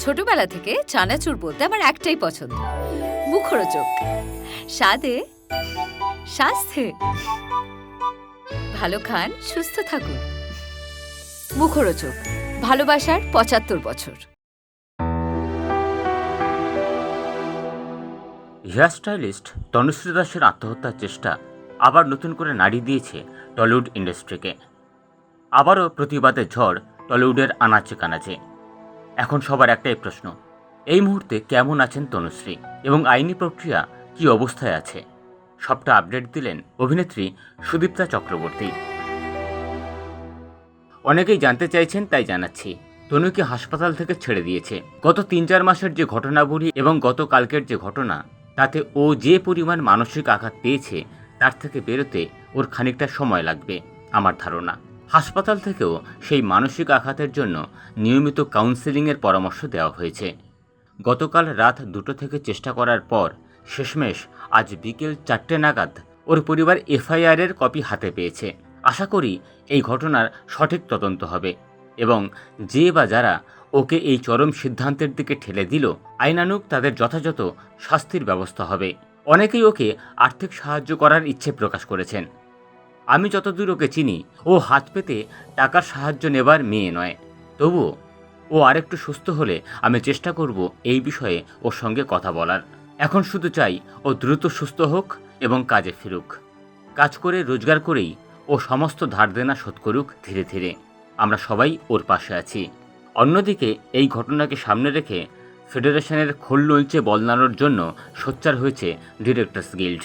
ছোটবেলা থেকে চানাচুর বলতে আমার একটাই পছন্দ, মুখরোচক, স্বাদে স্বাস্থ্যে। ভালো খান, সুস্থ থাকুন। মুখরোচক, ভালোবাসার ৭৫ বছর। হেয়ার স্টাইলিস্ট তনুশ্রী দাসের আত্মহত্যার চেষ্টা আবার নতুন করে নাড়ি দিয়েছে টলিউড ইন্ডাস্ট্রিকে। আবারও প্রতিবাদের ঝড় টলিউডের আনাচে কানাচে। এখন সবার একটাই প্রশ্ন, এই মুহূর্তে কেমন আছেন তনুশ্রী এবং আইনি প্রক্রিয়া কী অবস্থায় আছে? সবটা আপডেট দিলেন অভিনেত্রী সুদীপ্তা চক্রবর্তী। অনেকেই জানতে চাইছেন, তাই জানাচ্ছি। তনুকে হাসপাতাল থেকে ছেড়ে দিয়েছে। গত ৩-৪ মাসের যে ঘটনাবলী এবং গতকালকের যে ঘটনা, তাতে ও যে পরিমাণ মানসিক আঘাত পেয়েছে তার থেকে বেরোতে ওর খানিকটা সময় লাগবে আমার ধারণা। হাসপাতাল থেকেও সেই মানসিক আঘাতের জন্য নিয়মিত কাউন্সেলিংয়ের পরামর্শ দেওয়া হয়েছে। গতকাল রাত ২টো থেকে চেষ্টা করার পর শেষমেশ আজ বিকেল ৪টে নাগাদ ওর পরিবার এফআইআরের কপি হাতে পেয়েছে। আশা করি এই ঘটনার সঠিক তদন্ত হবে এবং যে বা যারা ওকে এই চরম সিদ্ধান্তের দিকে ঠেলে দিল, আইনানুগ তাদের যথাযথ শাস্তির ব্যবস্থা হবে। অনেকেই ওকে আর্থিক সাহায্য করার ইচ্ছে প্রকাশ করেছেন। আমি যতদূর ওকে চিনি, ও হাত পেতে টাকার সাহায্য নেবার মেয়ে নয়। তবুও ও আরেকটু সুস্থ হলে আমি চেষ্টা করব এই বিষয়ে ওর সঙ্গে কথা বলার। এখন শুধু চাই ও দ্রুত সুস্থ হোক এবং কাজে ফিরুক। কাজ করে রোজগার করেই ও সমস্ত ধার দেনা শোধ করুক ধীরে ধীরে। আমরা সবাই ওর পাশে আছি। অন্যদিকে এই ঘটনাকে সামনে রেখে ফেডারেশনের খোল নলচে বল নাড়ানোর জন্য সোচ্চার হয়েছে ডিরেক্টরস গিল্ড।